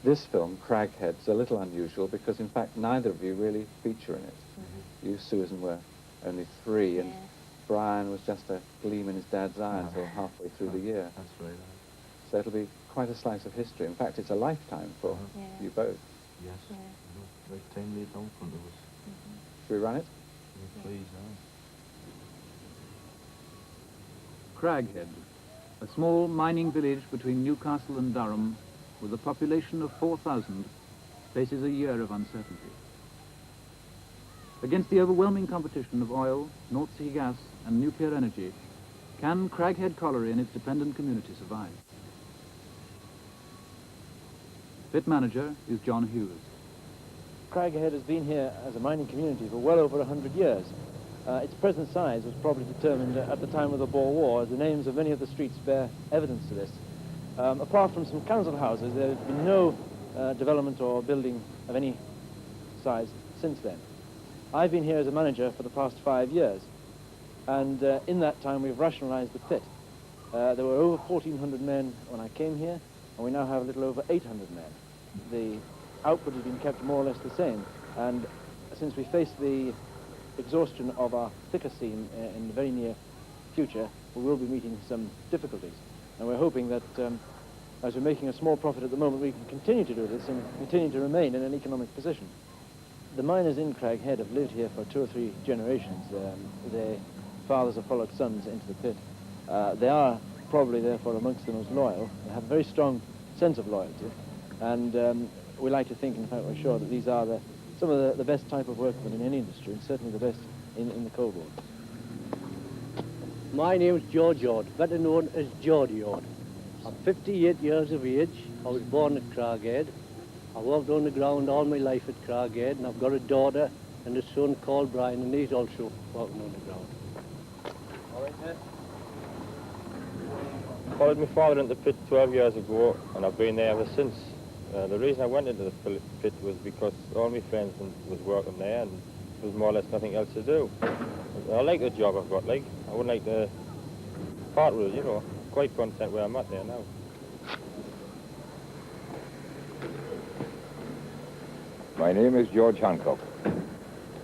This film, Craghead, is a little unusual because, in fact, neither of you really feature in it. You, Susan, were only 3, and Brian was just a gleam in his dad's eye until halfway through the year. That's right. So it'll be quite a slice of history. In fact, it's a lifetime for you both. Yes. Lifetime laid down front of us. Should we run it? Please, Craghead, a small mining village between Newcastle and Durham, with a population of 4,000, faces a year of uncertainty. Against the overwhelming competition of oil, North Sea gas and nuclear energy, can Craghead Colliery and its dependent community survive? Pit manager is John Hughes. Craghead has been here as a mining community for well over 100 years. Its present size was probably determined at the time of the Boer War, as the names of many of the streets bear evidence to this. Apart from some council houses, there has been no development or building of any size since then. I've been here as a manager for the past 5 years, and in that time we've rationalised the pit. There were over 1,400 men when I came here, and we now have a little over 800 men. The output has been kept more or less the same, and since we face the exhaustion of our thicker seam in the very near future, we will be meeting some difficulties. And we're hoping that as we're making a small profit at the moment, we can continue to do this and continue to remain in an economic position. The miners in Craghead have lived here for 2 or 3 generations. Their fathers have followed sons into the pit. They are probably therefore amongst the most loyal. They have a very strong sense of loyalty, and we like to think, in fact we're sure, that these are some of the best type of workmen in any industry, and certainly the best in the coal board. My name is George Ord, better known as Geordie Ord. I'm 58 years of age. I was born at Craghead. I worked on the ground all my life at Craghead, and I've got a daughter and a son called Brian, and he's also working on the ground. All right, sir. I followed my father into the pit 12 years ago, and I've been there ever since. The reason I went into the pit was because all my friends was working there, and there was more or less nothing else to do. I like the job I've got, I wouldn't like to part with it, you know. Quite content where I'm at there now. My name is George Hancock.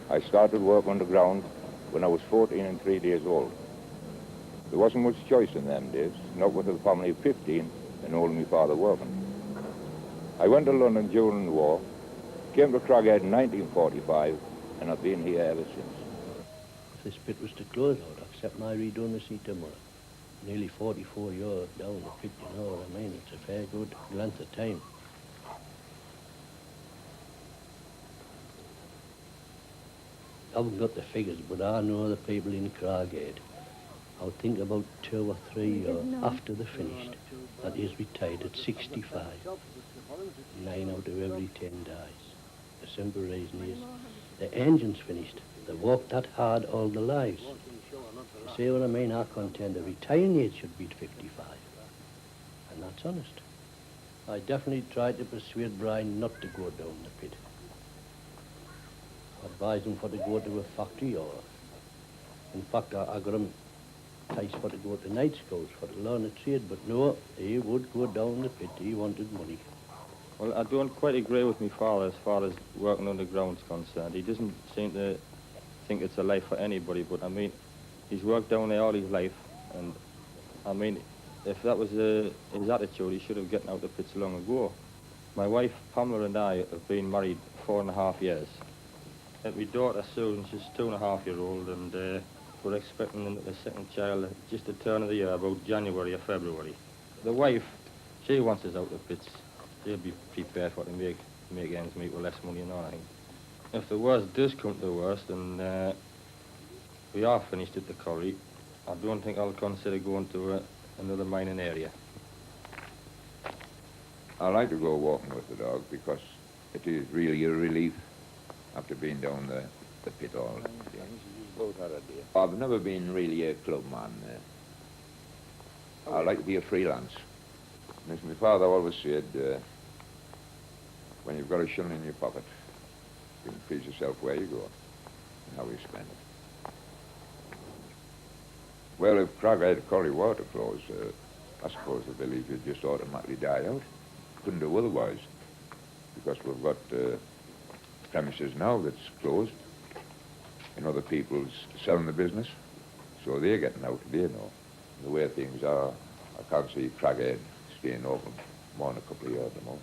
I started work underground when I was 14 and 3 days old. There wasn't much choice in them days, not with a family of 15 and only my father working. I went to London during the war, came to Craghead in 1945, and I've been here ever since. This pit was to close out, except my redundancy tomorrow. Nearly 44 years down the pit, you know what I mean? It's a fair good length of time. I haven't got the figures, but I know the people in Craghead. I would think about 2 or 3 years after they're finished, that is retired at 65. 9 out of every 10 dies. The simple reason is the engine's finished. They worked that hard all their lives. You see what I mean? I contend the retiring age should be 55. And that's honest. I definitely tried to persuade Brian not to go down the pit. I advised him for to go to a factory, or in fact I got him enticed for to go to night scouts for to learn a trade, but no, he would go down the pit. He wanted money. Well, I don't quite agree with my father as far as working underground's concerned. He doesn't seem to think it's a life for anybody, but I mean, he's worked down there all his life, and I mean, if that was his attitude, he should have gotten out the pits long ago. My wife, Pamela, and I have been married 4.5 years. And my daughter, Susan, she's 2.5-year-old, and we're expecting the second child just at the turn of the year, about January or February. The wife, she wants us out the pits. She'll be prepared for it to make ends meet with less money and all, I think. If the worst does come to the worst, and we are finished at the colliery, I don't think I'll consider going to another mining area. I like to go walking with the dog because it is really a relief after being down the pit all day. I've never been really a club man. I like to be a freelance. And as my father always said, when you've got a shilling in your pocket, you can please yourself where you go and how you spend it. Well, if Craghead Colliery were to close, I suppose the village would just automatically die out. Couldn't do otherwise. because we've got premises now that's closed, and other people's selling the business, so they're getting out, they know. The way things are, I can't see Craghead staying open more than a couple of years at the most.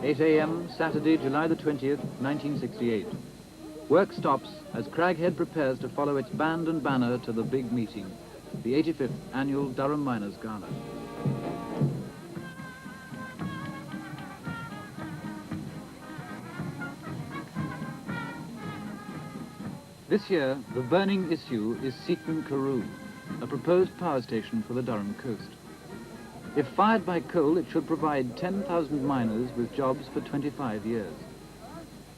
8 a.m., Saturday, July the 20th, 1968. Work stops as Craghead prepares to follow its band and banner to the big meeting, the 85th Annual Durham Miners Gala. This year, the burning issue is Seaton Carew, a proposed power station for the Durham coast. If fired by coal, it should provide 10,000 miners with jobs for 25 years.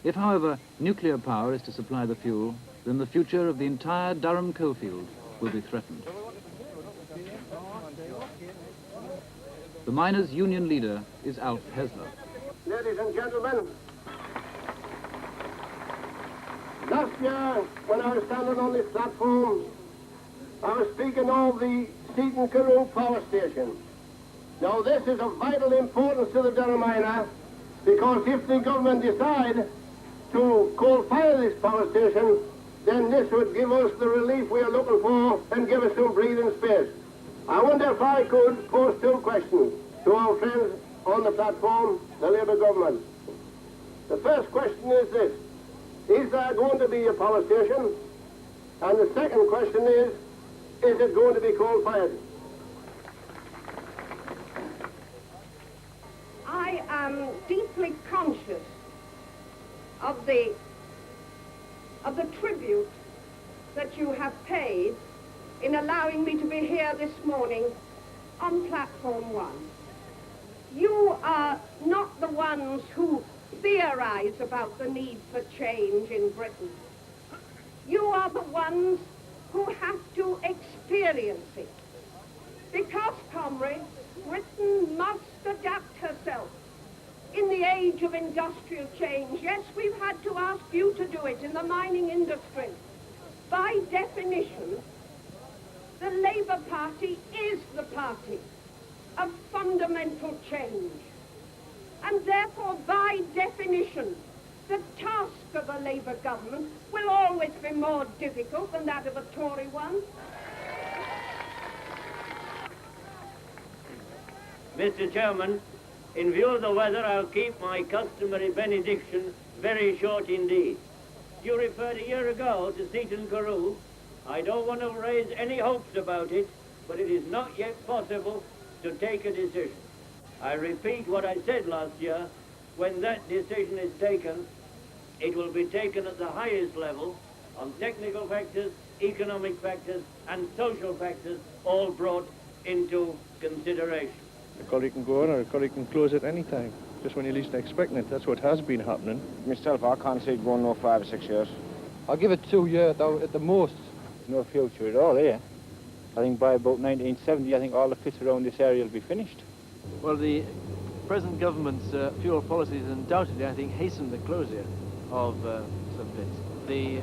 If, however, nuclear power is to supply the fuel, then the future of the entire Durham coalfield will be threatened. The miners' union leader is Alf Hessler. Ladies and gentlemen, last year, when I was standing on this platform, I was speaking of the Seaton Carew power station. Now, this is of vital importance to the Durham miner, because if the government decide to coal-fire this power station, then this would give us the relief we are looking for and give us some breathing space. I wonder if I could pose two questions to our friends on the platform, the Labour government. The first question is this: is there going to be a power station? And the second question is it going to be coal-fired? I am deeply conscious of the tribute that you have paid in allowing me to be here this morning on Platform 1. You are not the ones who theorize about the need for change in Britain. You are the ones who have to experience it. Because, comrades, Britain must adapt herself. In the age of industrial change, yes, we've had to ask you to do it in the mining industry. By definition, the Labour Party is the party of fundamental change. And therefore, by definition, the task of a Labour government will always be more difficult than that of a Tory one. Mr. Chairman, in view of the weather, I'll keep my customary benediction very short indeed. You referred a year ago to Seaton Carew. I don't want to raise any hopes about it, but it is not yet possible to take a decision. I repeat what I said last year: when that decision is taken, it will be taken at the highest level on technical factors, economic factors, and social factors, all brought into consideration. The colliery can go on or the colliery can close at any time, just when you're least expecting it. That's what has been happening. Myself, I can't see it going no 5 or 6 years. I'll give it 2 years, though, at the most. No future at all here. I think by about 1970, I think all the pits around this area will be finished. Well, the present government's fuel policies undoubtedly, I think, hasten the closure of some pits. The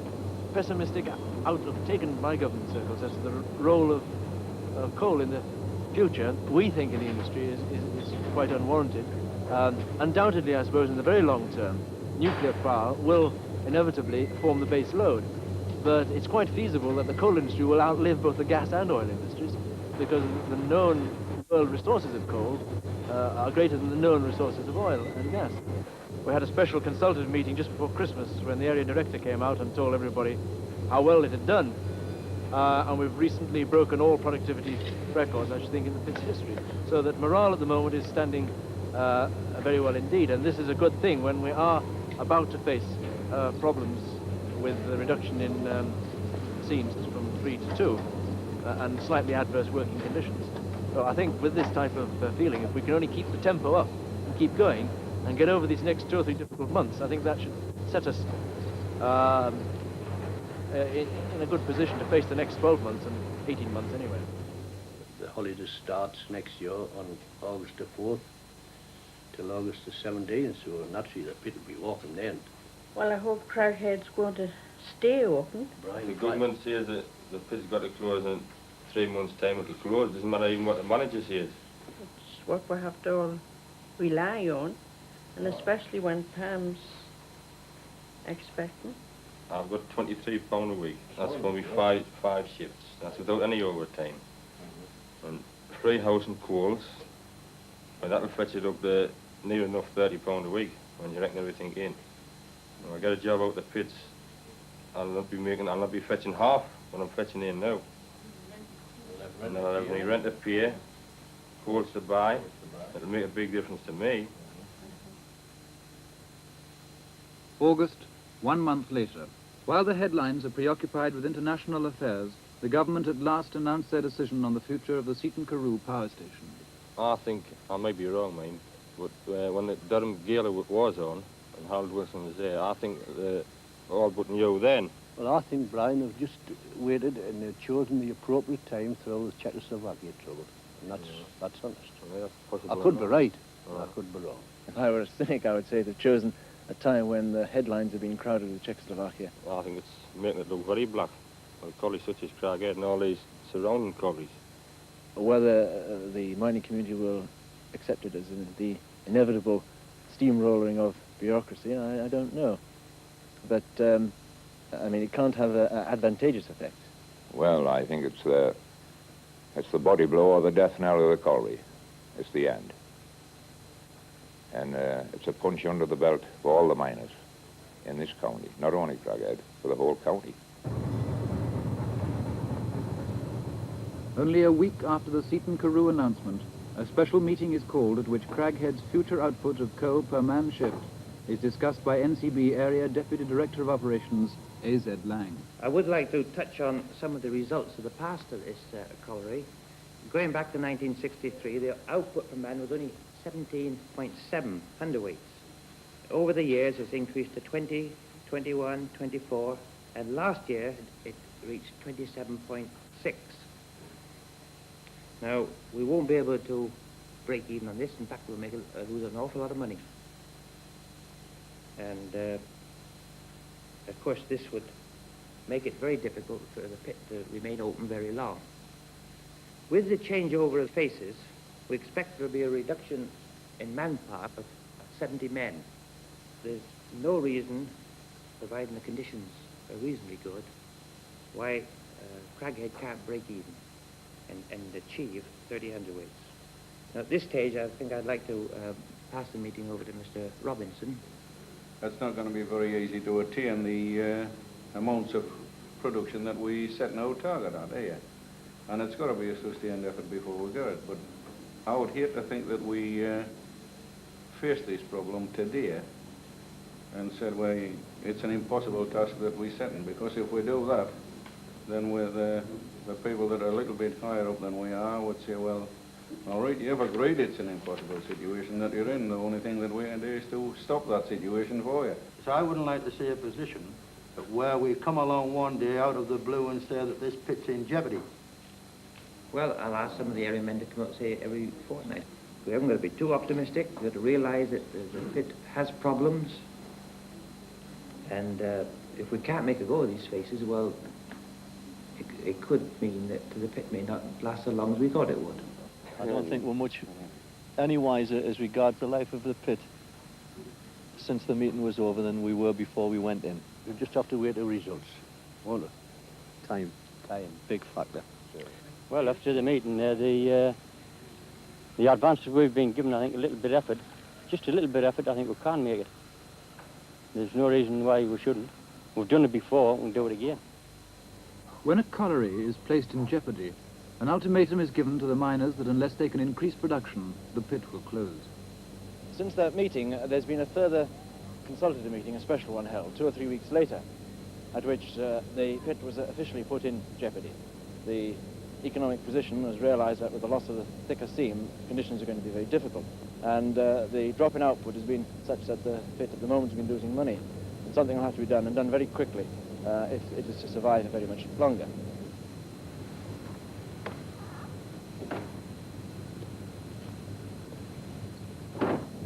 pessimistic outlook taken by government circles as to the role of coal in the future, we think in the industry, is quite unwarranted. Undoubtedly, I suppose, in the very long term, nuclear power will inevitably form the base load. But it's quite feasible that the coal industry will outlive both the gas and oil industries, because the known world resources of coal are greater than the known resources of oil and gas. We had a special consultative meeting just before Christmas when the area director came out and told everybody how well it had done. And we've recently broken all productivity records, I should think, in the pit's history. So that morale at the moment is standing very well indeed. And this is a good thing when we are about to face problems with the reduction in seams from 3 to 2 and slightly adverse working conditions. So I think with this type of feeling, if we can only keep the tempo up and keep going and get over these next 2 or 3 difficult months, I think that should set us in a good position to face the next 12 months and 18 months anyway. The holiday starts next year on August the 4th. till August the 17th, so naturally the pit will be open then. Well, I hope Craghead's going to stay open. The government says that the pit's got to close in 3 months' time. It'll close. Doesn't matter even what the manager says. It's what we have to all rely on, and especially when Pam's expecting. I've got £23 a week. That's for me five shifts. That's without any overtime. And free house and coals. Well, that'll fetch it up to near enough £30 a week when you reckon everything in. When I get a job out the pits, I'll not be fetching half what I'm fetching in now. And then I'll have any rent to pay, coals to buy. It'll make a big difference to me. August, 1 month later. While the headlines are preoccupied with international affairs, the government at last announced their decision on the future of the Seaton Carew power station. I think, I may be wrong, mind, but when the Durham Gala was on, and Harold Wilson was there, I think all but knew then. Well, I think, Brian, they've just waited and they've chosen the appropriate time through the Czechoslovakia trouble. And that's honest. Yeah, that's I could be right, I could be wrong. If I were a cynic, I would say they've chosen a time when the headlines have been crowded with Czechoslovakia. Well, I think it's making it look very black. Well, collieries such as Craghead and all these surrounding collieries. Whether the mining community will accept it as the inevitable steamrolling of bureaucracy, I don't know. But, I mean, it can't have an advantageous effect. Well, I think it's the body blow or the death knell of the colliery. It's the end. And it's a punch under the belt for all the miners in this county, not only Craghead, for the whole county. Only a week after the Seaton Carew announcement, a special meeting is called at which Craghead's future output of coal per man shift is discussed by NCB Area Deputy Director of Operations, A.Z. Lang. I would like to touch on some of the results of the past of this colliery. Going back to 1963, the output per man was only 17.7 hundredweights. Over the years, it's increased to 20, 21, 24, and last year it reached 27.6. Now, we won't be able to break even on this. In fact, we'll lose an awful lot of money. And, of course, this would make it very difficult for the pit to remain open very long. With the changeover of faces, we expect there will be a reduction in manpower of 70 men. There's no reason, providing the conditions are reasonably good, why Craghead can't break even and achieve 30 hundredweights. Now, at this stage, I think I'd like to pass the meeting over to Mr. Robinson. That's not going to be very easy to attain the amounts of production that we set no target at, and it's got to be a sustained effort before we get it. But I would hate to think that we face this problem today and said, well, it's an impossible task that we set in, because if we do that, then with the people that are a little bit higher up than we are would say, well, all right, you've agreed it's an impossible situation that you're in. The only thing that we can do is to stop that situation for you. So I wouldn't like to see a position where we come along one day out of the blue and say that this pit's in jeopardy. Well, I'll ask some of the area men to come out, say, every fortnight. We haven't got to be too optimistic. We've got to realize that the pit has problems. And if we can't make a go of these faces, well, it could mean that the pit may not last as long as we thought it would. I don't think we're much any wiser as regards the life of the pit since the meeting was over than we were before we went in. We just have to wait the results, won't it? Time, big factor. Well, after the meeting, the advances we've been given, I think, a little bit of effort, just a little bit of effort, I think we can make it. There's no reason why we shouldn't. We've done it before, we'll do it again. When a colliery is placed in jeopardy, an ultimatum is given to the miners that unless they can increase production, the pit will close. Since that meeting, there's been a further consultative meeting, a special one held 2 or 3 weeks later, at which the pit was officially put in jeopardy. The economic position was realized that with the loss of the thicker seam, conditions are going to be very difficult. And the drop in output has been such that the pit at the moment has been losing money. And something will have to be done, and done very quickly, if it is to survive very much longer.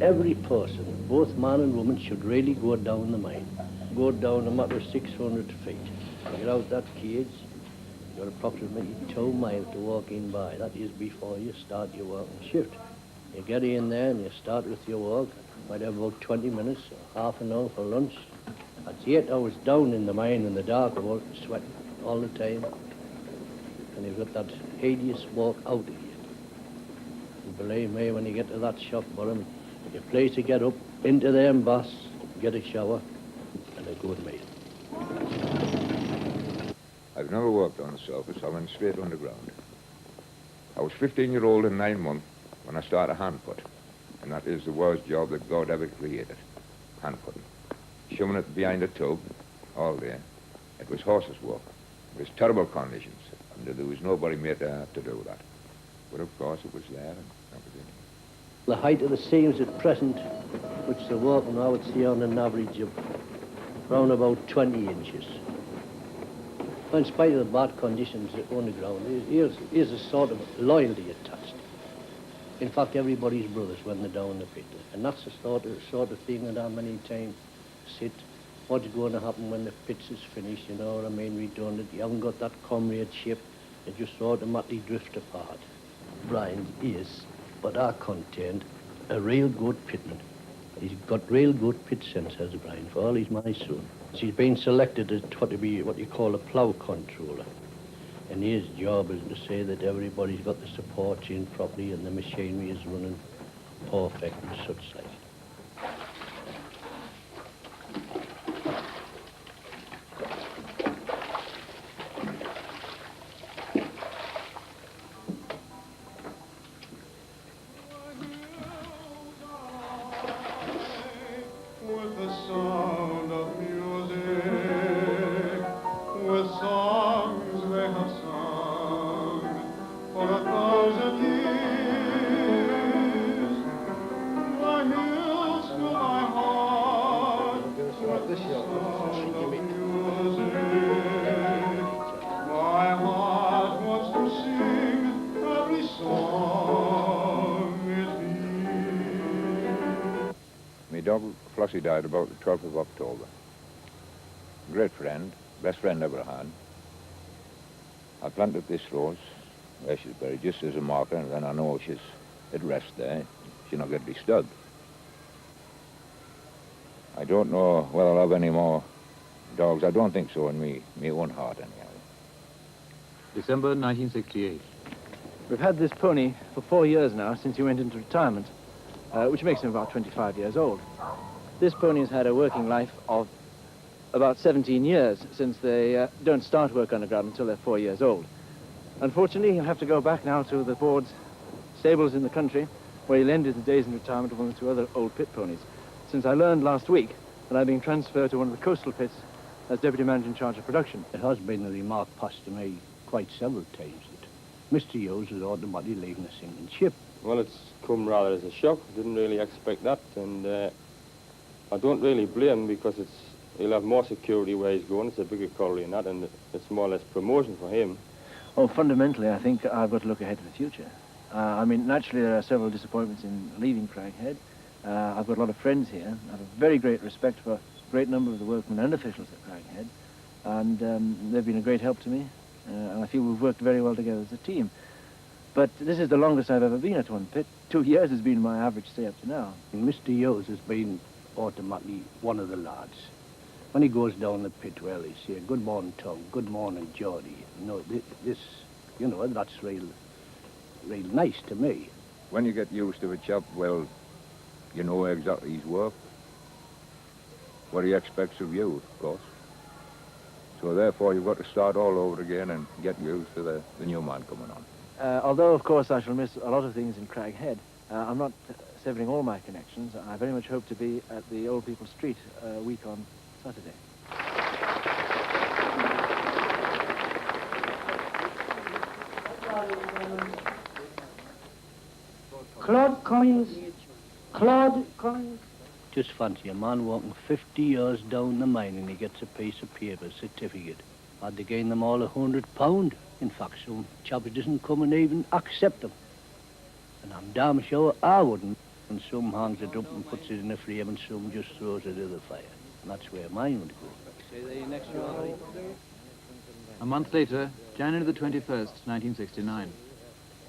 every person, both man and woman, should really go down the mine. Go down a matter of 600 feet. Get out that cage. You've got approximately 2 miles to walk in by. That is before you start your working shift. You get in there and you start with your walk. Might have about 20 minutes, or half an hour for lunch. That's 8 hours down in the mine in the dark hole, sweating all the time. And you've got that hideous walk out of you. And believe me, when you get to that shock bottom, your place to get up, into them baths, get a shower, and a good meal. I've never worked on the surface. I went straight underground. I was 15-year-old and 9 months when I started hand put. And that is the worst job that God ever created, hand putting. Shoving it behind a tub all day. It was horses' work. It was terrible conditions. And there was nobody made to do that. But of course it was there, and that was it. The height of the seams at present, which they're working, I would see on an average of around about 20 inches. In spite of the bad conditions underground, there's a sort of loyalty attached. In fact, everybody's brothers when they're down the pit. And that's the sort of thing that I many times sit, what's going to happen when the pits is finished, you know what I mean, redundant. You haven't got that comradeship, you just automatically drift apart. Brian is, but I contend, a real good pitman. He's got real good pit sense, has Brian, for all he's my son. He's been selected as to be what you call a plough controller. And his job is to say that everybody's got the supports in properly and the machinery is running perfect and such like. My dog Flossie died about the 12th of October. Great friend, best friend ever had. I planted this rose where she's buried just as a marker, and then I know she's at rest there. She's not going to be disturbed. I don't know whether I'll have any more dogs. I don't think so in me own heart anyhow. December 1968. We've had this pony for 4 years now since he went into retirement, which makes him about 25 years old. This pony has had a working life of about 17 years since they don't start work underground until they're 4 years old. Unfortunately, he'll have to go back now to the board's stables in the country, where he'll end his days in retirement with one or two other old pit ponies. Since I learned last week that I've been transferred to one of the coastal pits as deputy manager in charge of production. It has been a remark passed to me quite several times that Mr. Hughes is automatically leaving a sinking ship. Well, it's come rather as a shock. Didn't really expect that, and I don't really blame him because he'll have more security where he's going. It's a bigger colliery and that, and it's more or less promotion for him. Oh, fundamentally, I think I've got to look ahead to the future. I mean, naturally, there are several disappointments in leaving Craghead. I've got a lot of friends here. I have a very great respect for a great number of the workmen and officials at Craghead, and they've been a great help to me, and I feel we've worked very well together as a team. But this is the longest I've ever been at one pit. 2 years has been my average stay up to now. And Mr. Hughes has been automatically one of the lads. When he goes down the pit, well, he's here, good morning, Tom, good morning, Geordie. You know, this, you know, that's real nice to me. When you get used to a chap, well, you know exactly his work, what he expects of you, of course. So therefore, you've got to start all over again and get used to the new man coming on. Although, of course, I shall miss a lot of things in Craghead, I'm not severing all my connections. I very much hope to be at the Old People's Street a week on Saturday. Claude Collins. Just fancy a man walking 50 years down the mine and he gets a piece of paper, certificate. Had they gained them all £100. In fact, some chaps doesn't come and even accept them. And I'm damn sure I wouldn't. and some hangs it up and puts it in a frame and some just throws it in the fire. And that's where mine would go. A month later, January the 21st, 1969.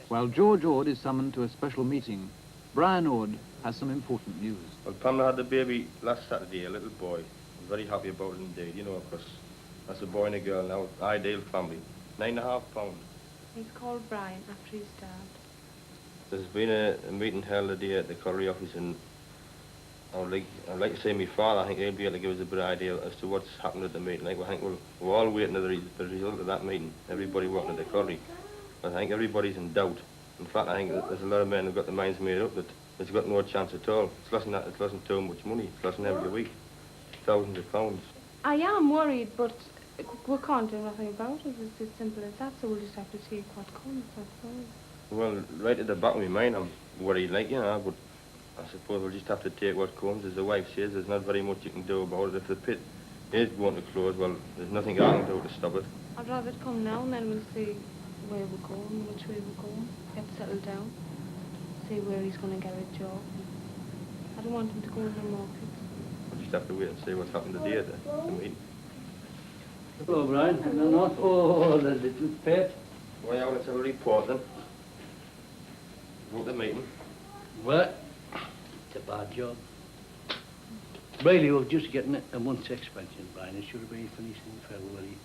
While George Ord is summoned to a special meeting, Brian Ord has some important news. Well, Pamela had the baby last Saturday, a little boy. I'm very happy about it indeed, you know, because that's a boy and a girl now, ideal family. 9.5 pounds. He's called Brian after his dad. There's been a meeting held today at the Colliery office, and I'd like to say my father, I think he'll be able to give us a better idea as to what's happened at the meeting. Like, I think we're all waiting for the result of that meeting, everybody working at the Colliery. I think everybody's in doubt. In fact, I think there's a lot of men who've got their minds made up that it's got no chance at all. It's losing too much money. It's losing every week. Thousands of pounds. I am worried, but we can't do nothing about it. It's as simple as that, so we'll just have to take what comes, I suppose. Well, right at the back of my mind, I'm worried, like, you know, but I suppose we'll just have to take what comes. As the wife says, there's not very much you can do about it. If the pit is going to close, well, there's nothing I can do to stop it. I'd rather it come now and then we'll see where we're going, which way we're going, get settled down, see where he's going to get a job. I don't want him to go in the market. We'll just have to wait and see what's happened today at the meeting. Hello, Brian. No, not the little pet. Well, yeah, well, it's a report then. About the meeting. Well, it's a bad job. Really, we're just getting a month's expansion, Brian. It should have been finished in February.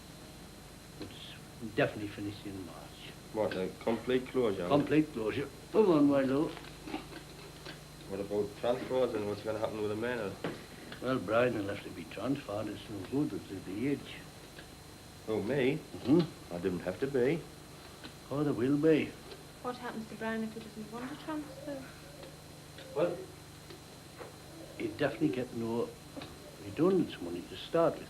It's definitely finished in March. What, a complete closure? Complete closure. Come on, my love. What about transfers and what's going to happen with the men? Well, Brian will have to be transferred. It's no good at the age. Oh, me? Mm-hmm. I didn't have to be. Oh, there will be. What happens to Brian if he doesn't want to transfer? Well, he'd definitely get no redundance money to start with.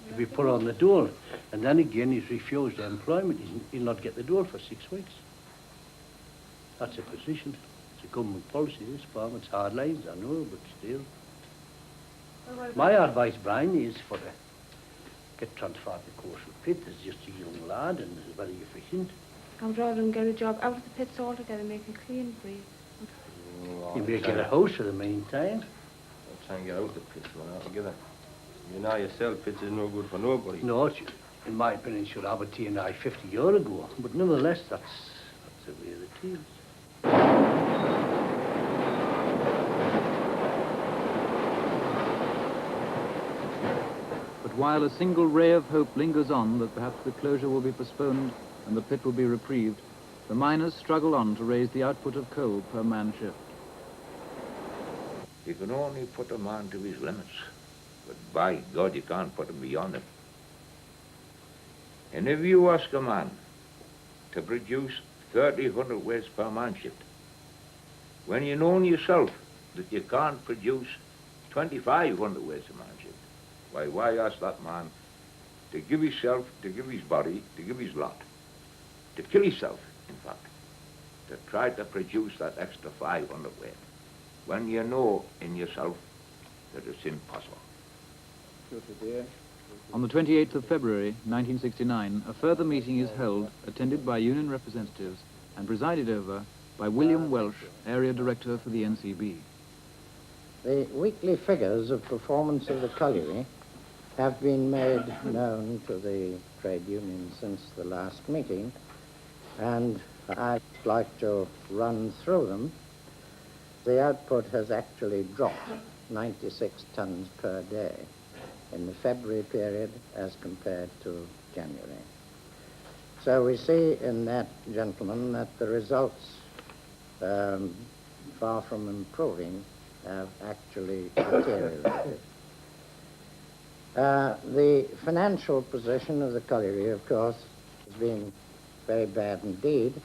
He'll be put on the dole, and then again he's refused employment. He'll not get the dole for 6 weeks. That's a position. It's a government policy, this farm. It's hard lines, I know, but still. My advice, Brian, is for the get transferred to Coastal Pit. He's just a young lad and is very efficient. I would rather him get a job out of the pits altogether, make a clean break. You may get a house for the meantime. I'll try and get out the pits one altogether. You know yourself, pits is no good for nobody. No, in my opinion, should have a T&I 50 years ago. But nevertheless, that's the way it is. But while a single ray of hope lingers on that perhaps the closure will be postponed and the pit will be reprieved, the miners struggle on to raise the output of coal per man shift. You can only put a man to his limits, but by God, you can't put him beyond it. And if you ask a man to produce 30 hundredweights per man shift, when you know in yourself that you can't produce 25 hundredweights a man shift, why ask that man to give himself, to give his body, to give his lot, to kill himself, in fact, to try to produce that extra 500 weight, when you know in yourself that it's impossible. On the 28th of February, 1969, a further meeting is held, attended by union representatives and presided over by William Welsh, Area Director for the NCB. The weekly figures of performance of the colliery have been made known to the trade union since the last meeting, and I'd like to run through them. The output has actually dropped 96 tons per day in the February period as compared to January. So we see in that, gentlemen, that the results, far from improving, have actually deteriorated. The financial position of the colliery, of course, has been very bad indeed,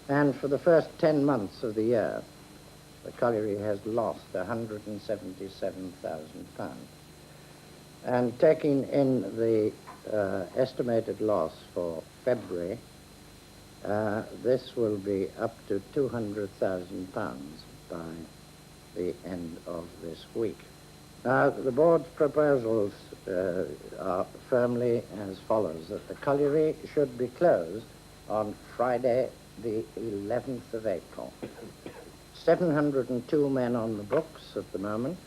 and for the first 10 months of the year, the colliery has lost £177,000. And taking in the estimated loss for February, this will be up to £200,000 by the end of this week. Now, the board's proposals are firmly as follows: that the colliery should be closed on Friday, the 11th of April. 702 men on the books at the moment,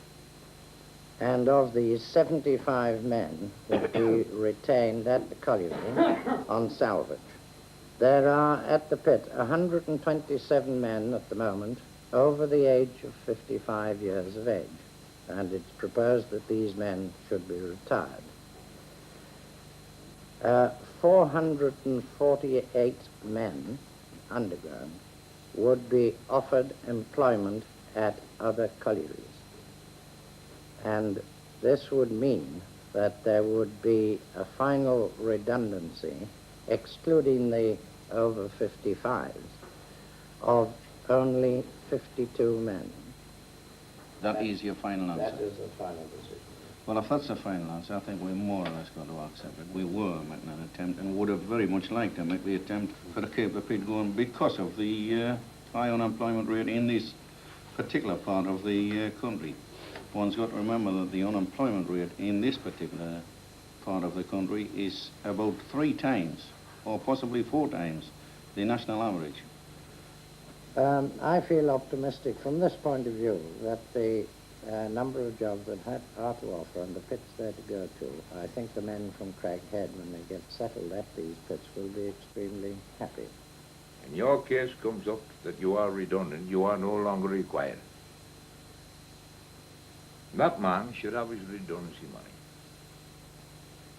and of these, 75 men will be retained at the colliery on salvage. There are at the pit 127 men at the moment over the age of 55 years of age, and it's proposed that these men should be retired. 448 men underground would be offered employment at other collieries. And this would mean that there would be a final redundancy, excluding the over 55s, of only 52 men. That is your final answer? That is the final decision. Well, if that's the final answer, I think we're more or less going to accept it. We were making an attempt and would have very much liked to make the attempt for to keep the pit going because of the high unemployment rate in this particular part of the country. One's got to remember that the unemployment rate in this particular part of the country is about 3 times, or possibly 4 times, the national average. I feel optimistic from this point of view that the number of jobs that are to offer and the pits there to go to, I think the men from Craghead, when they get settled at these pits, will be extremely happy. In your case comes up that you are redundant, you are no longer required. That man should have his redundancy money.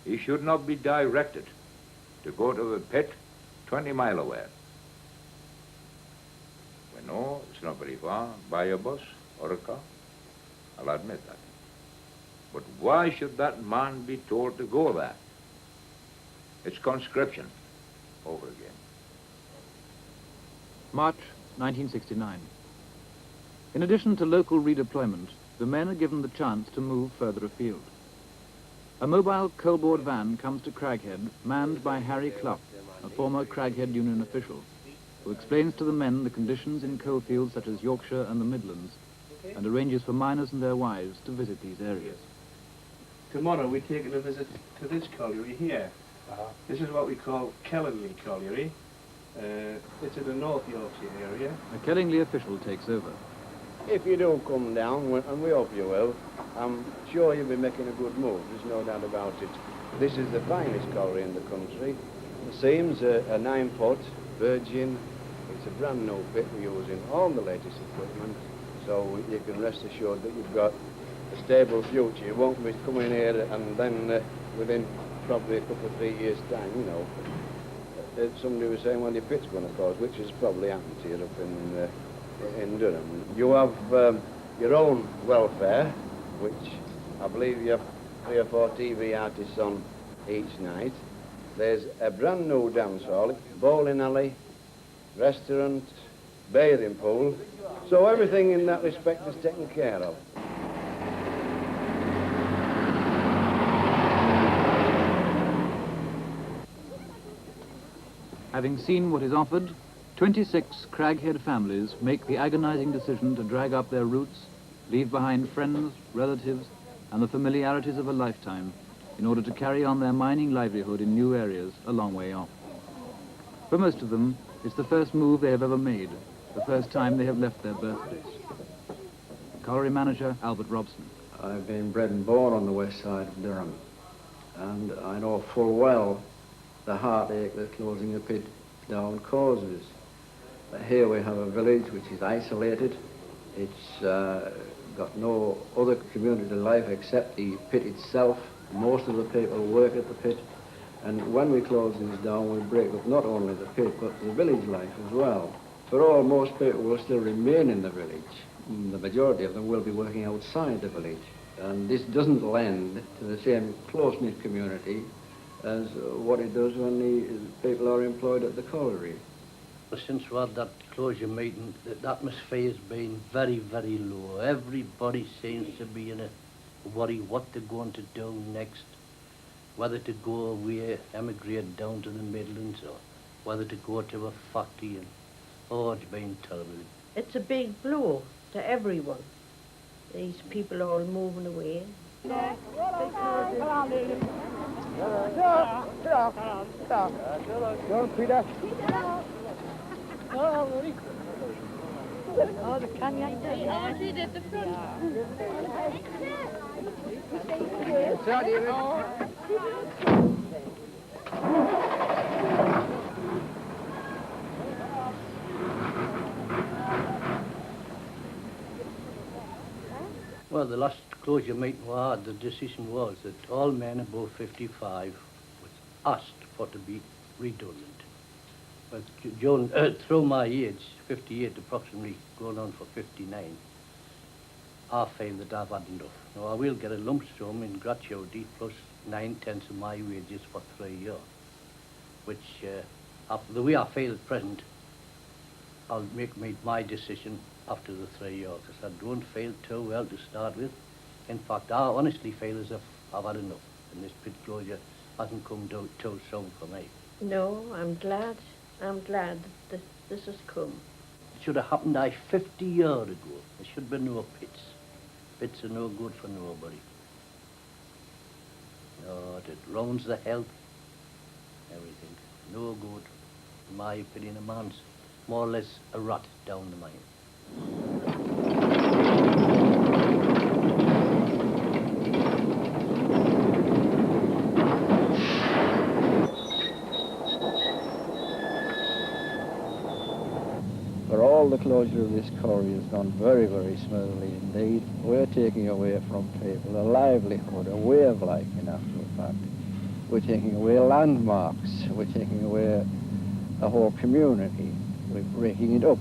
He should not be directed to go to the pit 20 miles away. We know it's not very far, by a bus or a car. I'll admit that. But why should that man be told to go there? It's conscription over again. March 1969. In addition to local redeployment, the men are given the chance to move further afield. A mobile coalboard van comes to Craghead, manned by Harry Clough, a former Craghead Union official, who explains to the men the conditions in coalfields such as Yorkshire and the Midlands, and arranges for miners and their wives to visit these areas. Tomorrow we're taking a visit to this colliery here. This is what we call Kellingley Colliery. It's in the North Yorkshire area. A Kellingley official takes over. If you do come down, and we hope you will, I'm sure you'll be making a good move, there's no doubt about it. This is the finest colliery in the country. The seams are 9-foot, virgin. It's a brand new pit, we're using all the latest equipment, so you can rest assured that you've got a stable future. You won't be coming here and then within probably a couple of 3 years' time, you know. Somebody was saying, well, your pit's going to close, which has probably happened here up in Durham. You have your own welfare, which I believe you have 3 or 4 TV artists on each night. There's a brand new dance hall, bowling alley, restaurant, bathing pool. So everything in that respect is taken care of. Having seen what is offered, 26 Craghead families make the agonizing decision to drag up their roots, leave behind friends, relatives, and the familiarities of a lifetime in order to carry on their mining livelihood in new areas a long way off. For most of them, it's the first move they have ever made, the first time they have left their birthplace. Colliery manager Albert Robson. I've been bred and born on the west side of Durham, and I know full well the heartache that closing a pit down causes. Here we have a village which is isolated. It's got no other community life except the pit itself. Most of the people work at the pit, and when we close this down, we break up not only the pit, but the village life as well. For all, most people will still remain in the village. The majority of them will be working outside the village, and this doesn't lend to the same close-knit community as what it does when the people are employed at the colliery. Since we had that closure meeting, the atmosphere has been very, very low. Everybody seems to be in a worry what they're going to do next, whether to go away, emigrate down to the Midlands, or whether to go to a factory. And, oh, it's been terrible. It's a big blow to everyone. These people are all moving away. Go on, Peter. Oh, the cognac. Oh, she did the front. Well, the last closure meeting we had, the decision was that all men above 55 was asked for to be redundant. But through my age, 58 approximately, going on for 59, I feel that I've had enough. Now, I will get a lump sum in gratuity plus 9/10 of my wages for 3 years, which, after the way I feel at present, I'll make my decision after the 3 years, because I don't feel too well to start with. In fact, I honestly feel as if I've had enough, and this pit closure hasn't come too soon for me. No, I'm glad that this has come. It should have happened 50 years ago. There should be no pits. Pits are no good for nobody. No, it ruins the health, everything. No good. In my opinion, a man's more or less a rat down the mine. For all the closure of this quarry has gone very, very smoothly indeed. We're taking away from people a livelihood, a way of life in actual fact. We're taking away landmarks, we're taking away a whole community, we're breaking it up.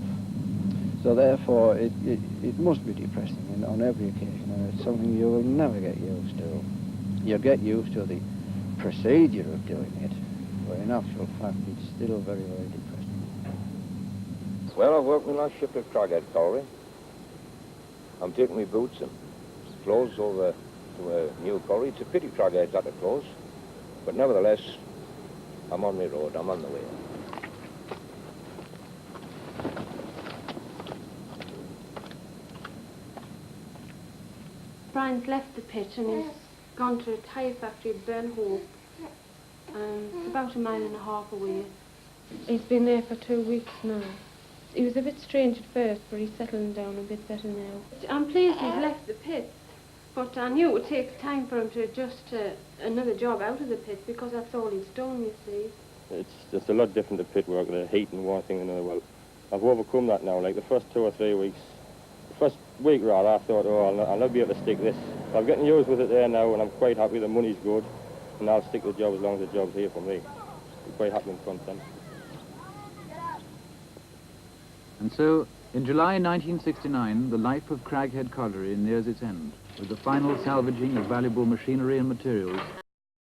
So therefore it must be depressing on every occasion, and it's something you will never get used to. You'll get used to the procedure of doing it, but in actual fact it's still very, very depressing. Well, I've worked my last shift at Craghead Colliery. I'm taking my boots and clothes over to a new colliery. It's a pity Craghead's had to close, but nevertheless, I'm on my road, I'm on the way. Brian's left the pit and he's gone to a tyre factory at Burnhope. It's about 1.5 miles away. He's been there for 2 weeks now. He was a bit strange at first, but he's settling down a bit better now. I'm pleased he's left the pit, but I knew it would take time for him to adjust to another job out of the pit, because that's all he's done, you see. It's just a lot different to pit work, the heat and one thing and another. Well, I've overcome that now. Like the first 2 or 3 weeks, the first week rather, I thought, oh, I'll not be able to stick this. I'm getting used with it there now, and I'm quite happy. The money's good, and I'll stick the job as long as the job's here for me. I'm quite happy and content. And so, in July 1969, the life of Craghead Colliery nears its end, with the final salvaging of valuable machinery and materials